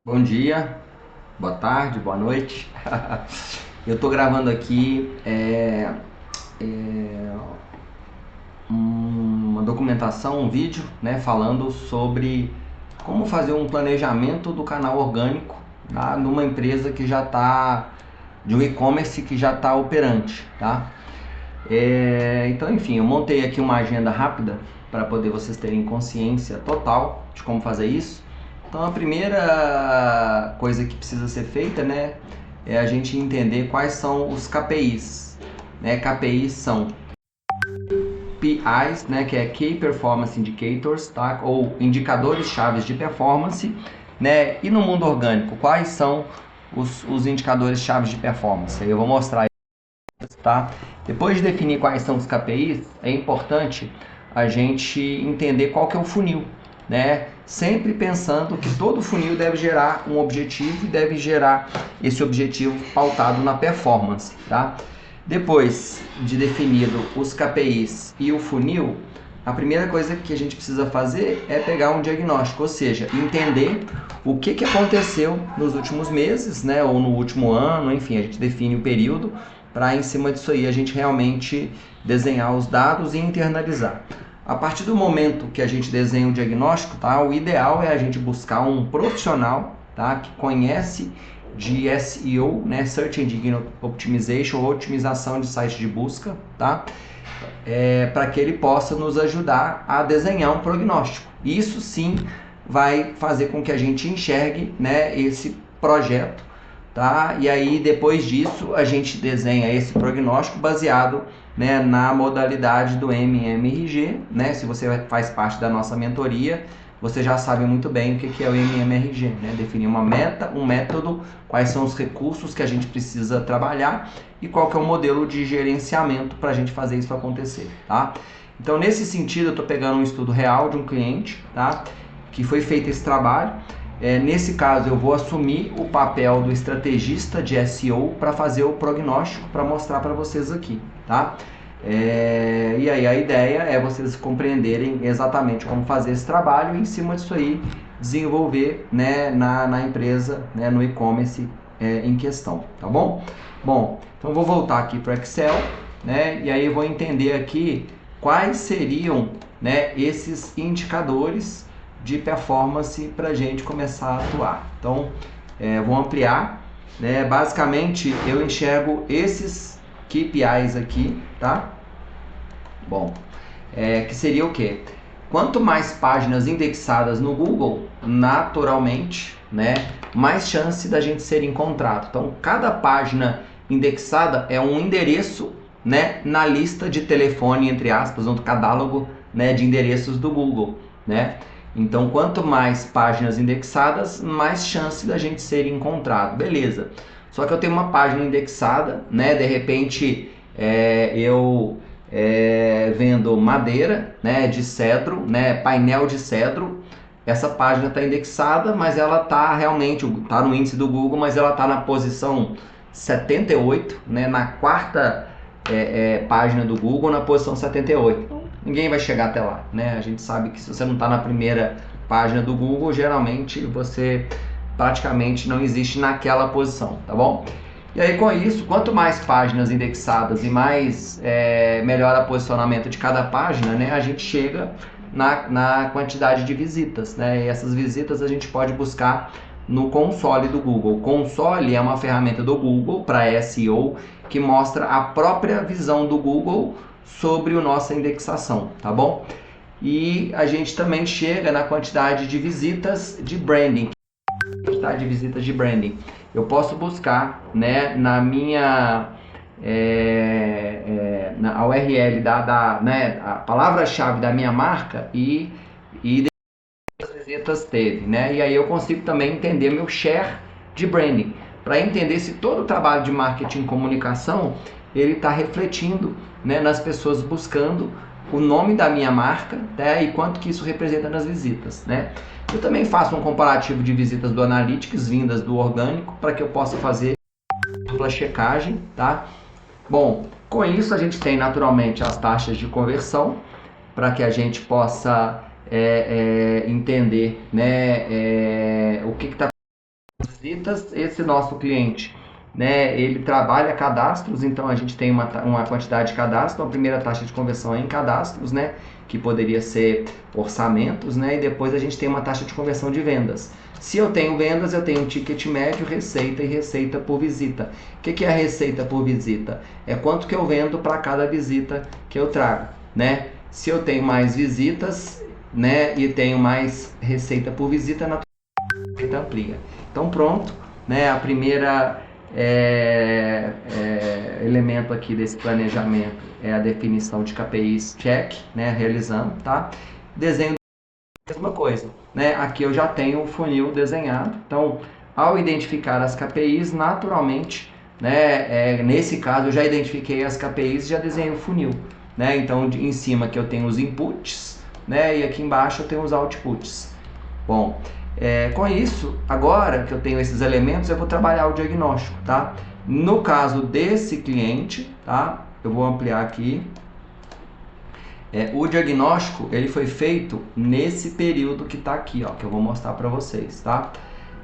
Bom dia, boa tarde, boa noite. Eu estou gravando aqui uma documentação, um vídeo, né, falando sobre como fazer um planejamento do canal orgânico, tá, numa empresa que já está, de um e-commerce que já está operante, tá? Então, enfim, eu montei aqui uma agenda rápida para poder vocês terem consciência total de como fazer isso. Então, a primeira coisa que precisa ser feita, né, é a gente entender quais são os KPIs, né? KPIs são PIs, né, que é Key Performance Indicators, tá? Ou indicadores chaves de performance, né? E no mundo orgânico, quais são os indicadores chaves de performance? Aí eu vou mostrar, tá? Depois de definir quais são os KPIs, é importante a gente entender qual que é o funil, né? Sempre pensando que todo funil deve gerar um objetivo e deve gerar esse objetivo pautado na performance, tá? Depois de definido os KPIs e o funil, a primeira coisa que a gente precisa fazer é pegar um diagnóstico, ou seja, entender o que aconteceu nos últimos meses, né, ou no último ano, enfim, a gente define o período para, em cima disso aí, a gente realmente desenhar os dados e internalizar. A partir do momento que a gente desenha o diagnóstico, tá, o ideal é a gente buscar um profissional, tá, que conhece de SEO, né, Search Engine Optimization, ou otimização de site de busca, tá? Para que ele possa nos ajudar a desenhar um prognóstico. Isso sim vai fazer com que a gente enxergue, né, esse projeto, tá? E aí depois disso a gente desenha esse prognóstico baseado, né, na modalidade do MMRG, né? Se você faz parte da nossa mentoria, você já sabe muito bem o que é o MMRG, né? Definir uma meta, um método, quais são os recursos que a gente precisa trabalhar e qual que é o modelo de gerenciamento para a gente fazer isso acontecer, tá? Então, nesse sentido, eu estou pegando um estudo real de um cliente, tá? Que foi feito esse trabalho. Nesse caso, eu vou assumir o papel do estrategista de SEO para fazer o prognóstico, para mostrar para vocês aqui, tá? E aí a ideia é vocês compreenderem exatamente como fazer esse trabalho e, em cima disso aí, desenvolver, né, na empresa, né, no e-commerce em questão, tá bom? Bom, então eu vou voltar aqui para o Excel, né, e aí eu vou entender aqui quais seriam, né, esses indicadores de performance para a gente começar a atuar. Então, vou ampliar, né, basicamente eu enxergo esses KPIs aqui, tá? Bom, que seria o quê? Quanto mais páginas indexadas no Google, naturalmente, né, mais chance da gente ser encontrado. Então, cada página indexada é um endereço, né, na lista de telefone, entre aspas, no catálogo, né, de endereços do Google, né? Então, quanto mais páginas indexadas, mais chance da gente ser encontrado. Beleza. Só que eu tenho uma página indexada, né? De repente, eu vendo madeira, né, de cedro, né, painel de cedro. Essa página está indexada, mas ela está realmente, está no índice do Google, mas ela está na posição 78, né, na quarta página do Google, na posição 78. Então, ninguém vai chegar até lá, né? A gente sabe que se você não está na primeira página do Google, geralmente você praticamente não existe naquela posição, tá bom? E aí, com isso, quanto mais páginas indexadas e mais melhor o posicionamento de cada página, né, a gente chega na quantidade de visitas, né? E essas visitas a gente pode buscar no console do Google. O console é uma ferramenta do Google para SEO que mostra a própria visão do Google sobre a nossa indexação, tá bom? E a gente também chega na quantidade de visitas de branding. Quantidade de visitas de branding. Eu posso buscar, né, na minha na URL né, a palavra-chave da minha marca e as visitas teve, né? E aí eu consigo também entender meu share de branding, para entender se todo o trabalho de marketing e comunicação ele está refletindo, né, nas pessoas buscando o nome da minha marca, né, e quanto que isso representa nas visitas, né? Eu também faço um comparativo de visitas do Analytics vindas do orgânico para que eu possa fazer dupla checagem, tá? Bom, com isso a gente tem naturalmente as taxas de conversão para que a gente possa entender, né, o que está visitas. Esse nosso cliente, né, ele trabalha cadastros, então a gente tem uma quantidade de cadastros. A primeira taxa de conversão é em cadastros, né, que poderia ser orçamentos, né, e depois a gente tem uma taxa de conversão de vendas. Se eu tenho vendas, eu tenho ticket médio, receita e receita por visita. O que é a receita por visita? É quanto que eu vendo para cada visita que eu trago, né? Se eu tenho mais visitas, né, e tenho mais receita por visita, na receita amplia. Então pronto, né, a primeira elemento aqui desse planejamento é a definição de KPIs, check, né, realizando, tá? Desenho, mesma coisa, né? Aqui eu já tenho o funil desenhado, então ao identificar as KPIs, naturalmente, né, nesse caso eu já identifiquei as KPIs e já desenhei o funil, né? Então em cima aqui eu tenho os inputs, né, e aqui embaixo eu tenho os outputs. Bom, com isso, agora que eu tenho esses elementos, eu vou trabalhar o diagnóstico, tá? No caso desse cliente, tá? Eu vou ampliar aqui. O diagnóstico, ele foi feito nesse período que está aqui, ó, que eu vou mostrar para vocês, tá?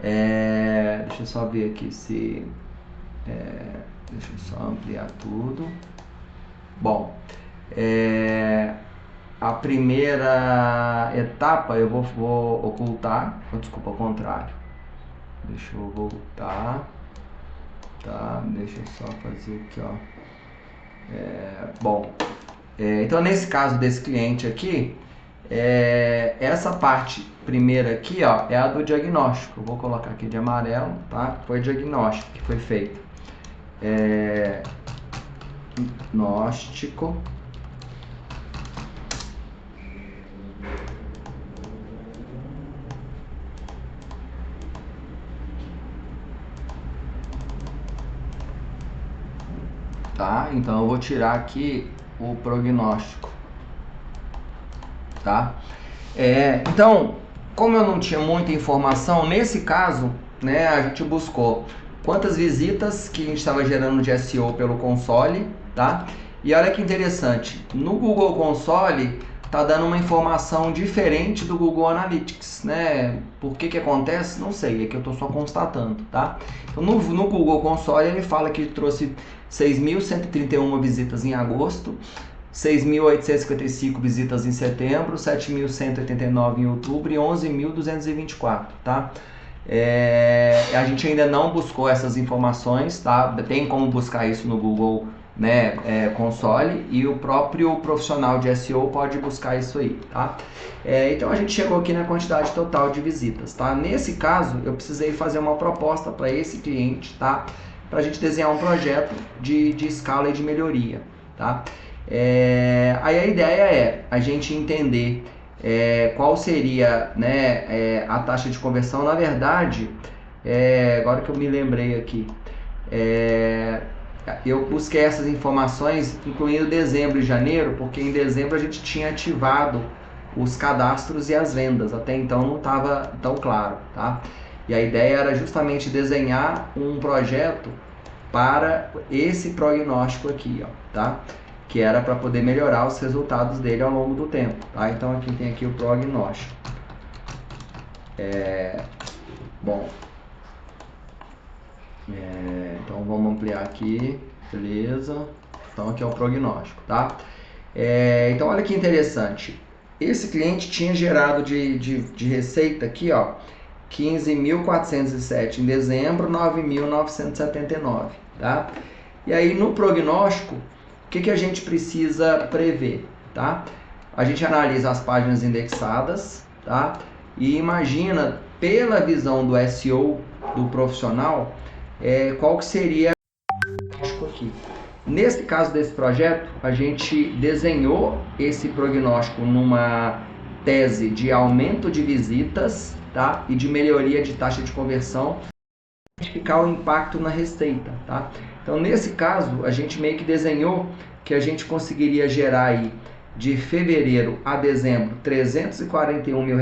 Deixa eu só ver aqui se... deixa eu só ampliar tudo. Bom, a primeira etapa eu vou ocultar, desculpa, ao contrário. Deixa eu voltar, tá? Deixa eu só fazer aqui, ó. Bom, então nesse caso desse cliente aqui, essa parte primeira aqui, ó, é a do diagnóstico. Eu vou colocar aqui de amarelo, tá? Foi diagnóstico que foi feito. Diagnóstico. Tá? Então eu vou tirar aqui o prognóstico, tá? Então, como eu não tinha muita informação, nesse caso, né, a gente buscou quantas visitas que a gente estava gerando de SEO pelo console, tá? E olha que interessante, no Google Console tá dando uma informação diferente do Google Analytics, né? Por que acontece? Não sei, é que eu tô só constatando, tá? Então no Google Console ele fala que trouxe 6.131 visitas em agosto, 6.855 visitas em setembro, 7.189 em outubro e 11.224, tá? A gente ainda não buscou essas informações, tá? Tem como buscar isso no Google, né, Console, e o próprio profissional de SEO pode buscar isso aí, tá? Então a gente chegou aqui na quantidade total de visitas, tá? Nesse caso eu precisei fazer uma proposta para esse cliente, tá? Para a gente desenhar um projeto de escala e de melhoria, tá? Aí a ideia é a gente entender qual seria, né, a taxa de conversão. Na verdade, agora que eu me lembrei aqui, eu busquei essas informações incluindo dezembro e janeiro, porque em dezembro a gente tinha ativado os cadastros e as vendas, até então não estava tão claro, tá? E a ideia era justamente desenhar um projeto para esse prognóstico aqui, ó, tá? Que era para poder melhorar os resultados dele ao longo do tempo, tá? Então aqui tem aqui o prognóstico. Bom, então vamos ampliar aqui, beleza? Então aqui é o prognóstico, tá? Então olha que interessante. Esse cliente tinha gerado de receita aqui, ó, 15.407 em dezembro, 9.979, tá? E aí no prognóstico, o que a gente precisa prever, tá? A gente analisa as páginas indexadas, tá? E imagina, pela visão do SEO do profissional, qual que seria o aqui. Nesse caso desse projeto, a gente desenhou esse prognóstico numa tese de aumento de visitas, tá? E de melhoria de taxa de conversão, identificar o impacto na receita, tá? Então nesse caso a gente meio que desenhou que a gente conseguiria gerar aí de fevereiro a dezembro R$341 mil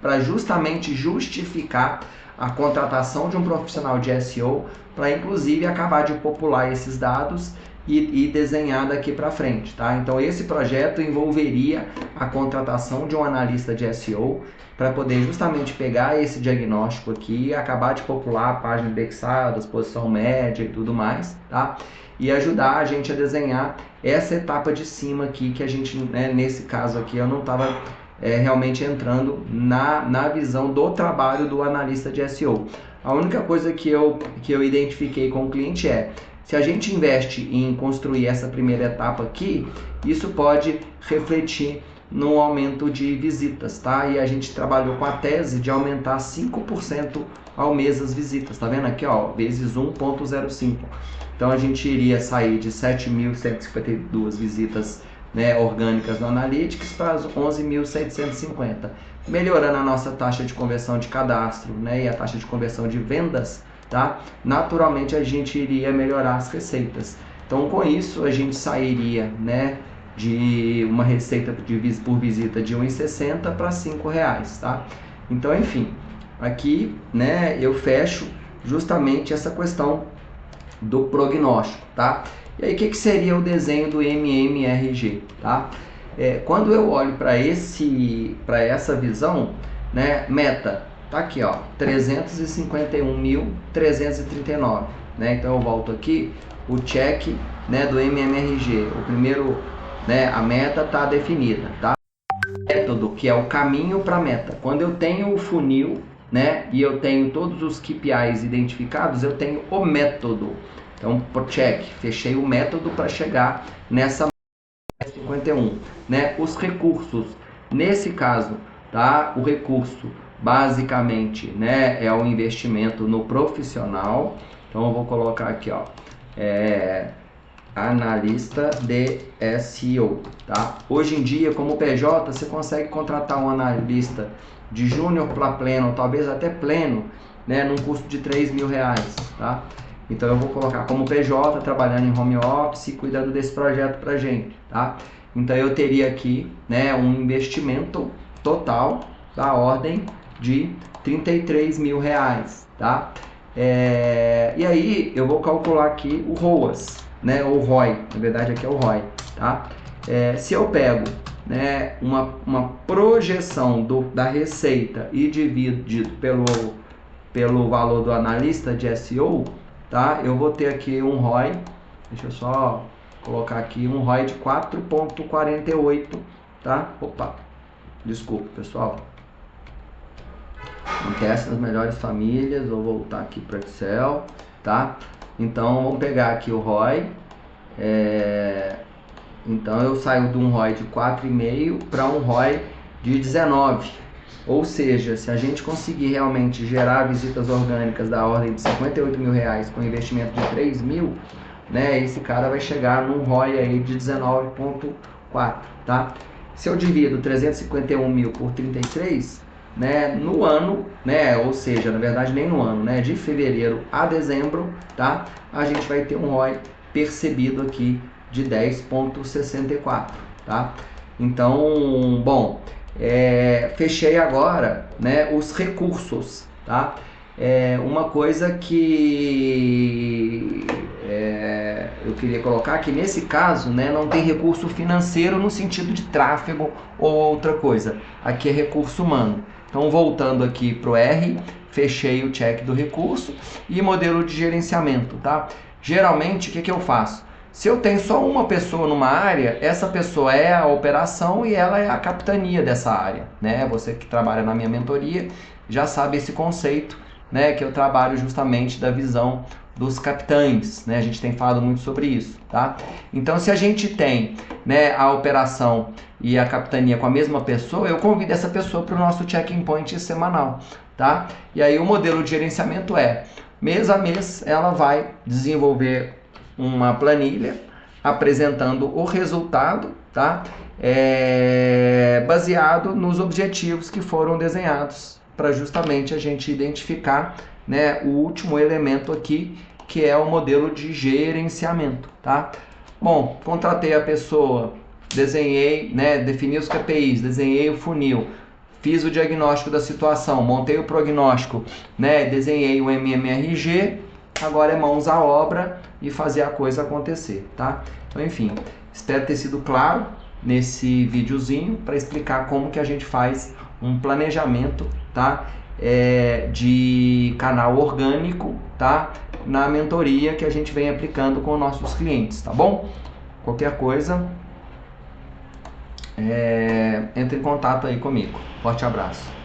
para justamente justificar a contratação de um profissional de SEO, para inclusive acabar de popular esses dados e desenhar daqui para frente, tá? Então esse projeto envolveria a contratação de um analista de SEO para poder justamente pegar esse diagnóstico aqui e acabar de popular a página indexada, posição média e tudo mais, tá? E ajudar a gente a desenhar essa etapa de cima aqui que a gente, né, nesse caso aqui eu não estava realmente entrando na visão do trabalho do analista de SEO. A única coisa que eu identifiquei com o cliente é, se a gente investe em construir essa primeira etapa aqui, isso pode refletir no aumento de visitas, tá? E a gente trabalhou com a tese de aumentar 5% ao mês as visitas, tá vendo aqui, ó, vezes 1,05. Então a gente iria sair de 7.152 visitas, né, orgânicas no Analytics para 11.750, melhorando a nossa taxa de conversão de cadastro, né, e a taxa de conversão de vendas, tá? Naturalmente a gente iria melhorar as receitas. Então com isso a gente sairia, né, de uma receita por visita de R$ 1,60 para R$ 5,00, tá? Então, enfim, aqui, né, eu fecho justamente essa questão do prognóstico, tá? E aí, o que seria o desenho do MMRG, tá? Quando eu olho para essa visão, né, meta, tá aqui, ó, 351.339, né? Então eu volto aqui, o check, né, do MMRG, o primeiro, né, a meta tá definida, tá? Método, que é o caminho para a meta. Quando eu tenho o funil, né, e eu tenho todos os KPIs identificados, eu tenho o método. Então, por check, fechei o método para chegar nessa 51, né? Os recursos, nesse caso, tá? O recurso, basicamente, né, é o investimento no profissional. Então, eu vou colocar aqui, ó, analista de SEO, tá? Hoje em dia, como PJ, você consegue contratar um analista de júnior para pleno, talvez até pleno, né, num custo de R$3.000, tá? Então eu vou colocar como PJ, trabalhando em home office, cuidando desse projeto pra gente, tá? Então eu teria aqui, né, um investimento total da ordem de R$33.000, tá? E aí eu vou calcular aqui o ROAS, né, ou ROI, na verdade aqui é o ROI, tá? Se eu pego, né, uma projeção da receita e dividido pelo valor do analista de SEO, tá? Eu vou ter aqui um ROI, deixa eu só colocar aqui um ROI de 4,48, tá? Opa, desculpa pessoal, acontece nas melhores famílias. Vou voltar aqui para Excel, tá? Então vamos pegar aqui o ROI, então eu saio de um ROI de 4,5 para um ROI de 19, ou seja, se a gente conseguir realmente gerar visitas orgânicas da ordem de R$58.000 com investimento de R$3.000, né, esse cara vai chegar num ROI aí de 19,4, tá? Se eu divido 351.000 por 33, né, no ano, né, ou seja, na verdade nem no ano, né, de fevereiro a dezembro, tá, a gente vai ter um ROI percebido aqui de 10,64, tá? Então, bom, fechei agora, né, os recursos, tá? Uma coisa que eu queria colocar que nesse caso, né, não tem recurso financeiro no sentido de tráfego ou outra coisa. Aqui é recurso humano. Então, voltando aqui para o R, fechei o check do recurso e modelo de gerenciamento, tá? Geralmente, o que eu faço? Se eu tenho só uma pessoa numa área, essa pessoa é a operação e ela é a capitania dessa área, né? Você que trabalha na minha mentoria já sabe esse conceito, né? Que eu trabalho justamente da visão dos capitães, né? A gente tem falado muito sobre isso, tá? Então, se a gente tem, né, a operação e a capitania com a mesma pessoa, eu convido essa pessoa para o nosso check-in point semanal, tá? E aí o modelo de gerenciamento mês a mês ela vai desenvolver uma planilha apresentando o resultado, tá? Baseado nos objetivos que foram desenhados para justamente a gente identificar, né, o último elemento aqui, que é o modelo de gerenciamento, tá? Bom, contratei a pessoa, desenhei, né, defini os KPIs, desenhei o funil, fiz o diagnóstico da situação, montei o prognóstico, né, desenhei o MMRG, agora é mãos à obra, e fazer a coisa acontecer, tá? Então, enfim, espero ter sido claro nesse videozinho para explicar como que a gente faz um planejamento, tá? De canal orgânico, tá? Na mentoria que a gente vem aplicando com nossos clientes, tá bom? Qualquer coisa, entre em contato aí comigo. Forte abraço.